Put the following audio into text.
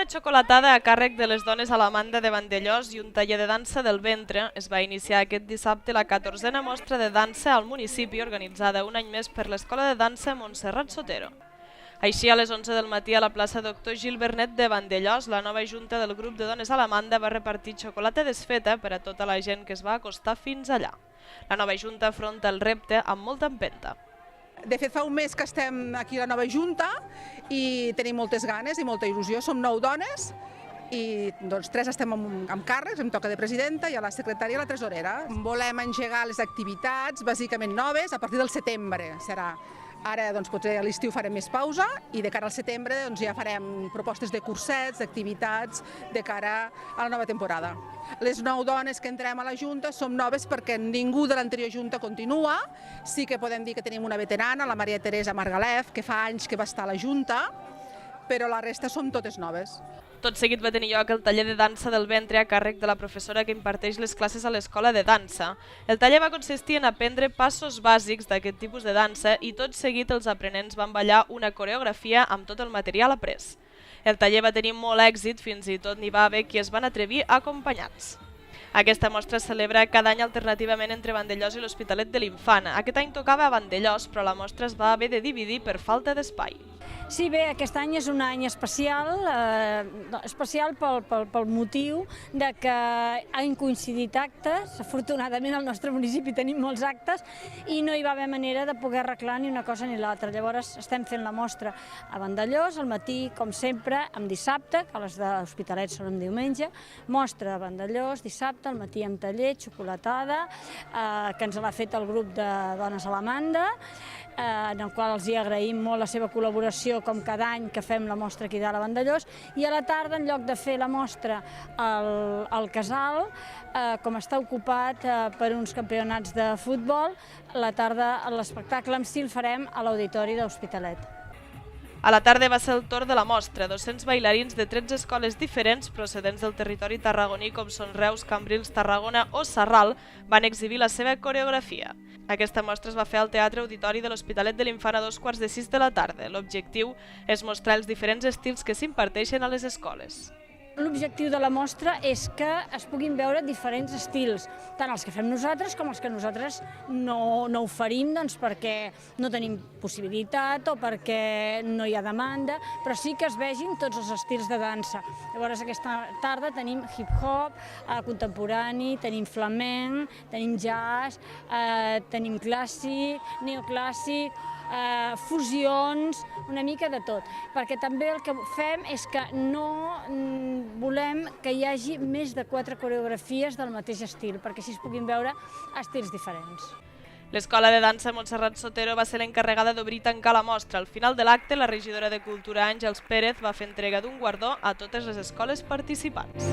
xocolatada a càrrec de les dones Alamanda de Vandellòs i un taller de dansa del ventre es va iniciar aquest dissabte la 14a mostra de dansa al municipi organitzada un any més per l'Escola de Dansa Montserrat Sotero. Així, a les 11 del matí a la plaça Doctor Gil Bernet de Vandellòs, la nova junta del grup de dones Alamanda va repartir xocolata desfeta per a tota la gent que es va acostar fins allà. La nova junta afronta el repte amb molta empenta. De fet, fa un mes que estem aquí a la nova junta i tenim moltes ganes i molta il·lusió. Som 9 dones i 3 estem amb càrrecs, em toca de presidenta, i a la secretària i a la tresorera. Volem engegar les activitats, bàsicament noves, a partir del setembre serà. Ara potser a l'estiu farem més pausa i de cara al setembre ja farem propostes de cursets, d'activitats de cara a la nova temporada. Les 9 dones que entrem a la Junta som noves perquè ningú de l'anterior Junta continua. Sí que podem dir que tenim una veterana, la Maria Teresa Margalef, que fa anys que va estar a la Junta, però la resta som totes noves. Tot seguit va tenir lloc el taller de dansa del ventre a càrrec de la professora que imparteix les classes a l'escola de dansa. El taller va consistir en aprendre passos bàsics d'aquest tipus de dansa i tot seguit els aprenents van ballar una coreografia amb tot el material après. El taller va tenir molt èxit, fins i tot n'hi va haver qui es van atrevir acompanyats. Aquesta mostra es celebra cada any alternativament entre Vandellòs i l'Hospitalet de l'Infant. Aquest any tocava a Vandellòs, però la mostra es va haver de dividir per falta d'espai. Sí, bé, aquest any és un any especial pel motiu de que han coincidit actes. Afortunadament al nostre municipi tenim molts actes i no hi va haver manera de poder arreglar ni una cosa ni l'altra. Llavors estem fent la mostra a Vandellòs, al matí, com sempre, amb dissabte, que les de l'Hospitalet són en diumenge, mostra a Vandellòs, dissabte, al matí amb taller, xocolatada, que ens l'ha fet el grup de dones Alamanda, en el qual els hi agraïm molt la seva col·laboració com cada any que fem la mostra aquí dalt a Vandellòs, i a la tarda, en lloc de fer la mostra al casal, com està ocupat per uns campionats de futbol, a la tarda l'espectacle en si el farem a l'Auditori de l'Hospitalet. A la tarda va ser el torn de la mostra. 200 bailarins de 13 escoles diferents procedents del territori tarragoní com són Reus, Cambrils, Tarragona o Sarral van exhibir la seva coreografia. Aquesta mostra es va fer al Teatre Auditori de l'Hospitalet de l'Infant a 2:45 de la tarda. L'objectiu és mostrar els diferents estils que s'imparteixen a les escoles. L'objectiu de la mostra és que es puguin veure diferents estils, tant els que fem nosaltres com els que nosaltres no oferim perquè no tenim possibilitat o perquè no hi ha demanda, però sí que es vegin tots els estils de dansa. Llavors aquesta tarda tenim hip-hop, contemporani, tenim flamenc, tenim jazz, tenim clàssic, neoclàssic, fusions, una mica de tot, perquè també el que fem és que no volem que hi hagi més de 4 coreografies del mateix estil, perquè així es puguin veure estils diferents. L'Escola de Dansa Montserrat Sotero va ser l'encarregada d'obrir i tancar la mostra. Al final de l'acte, la regidora de Cultura Àngels Pérez va fer entrega d'un guardó a totes les escoles participants.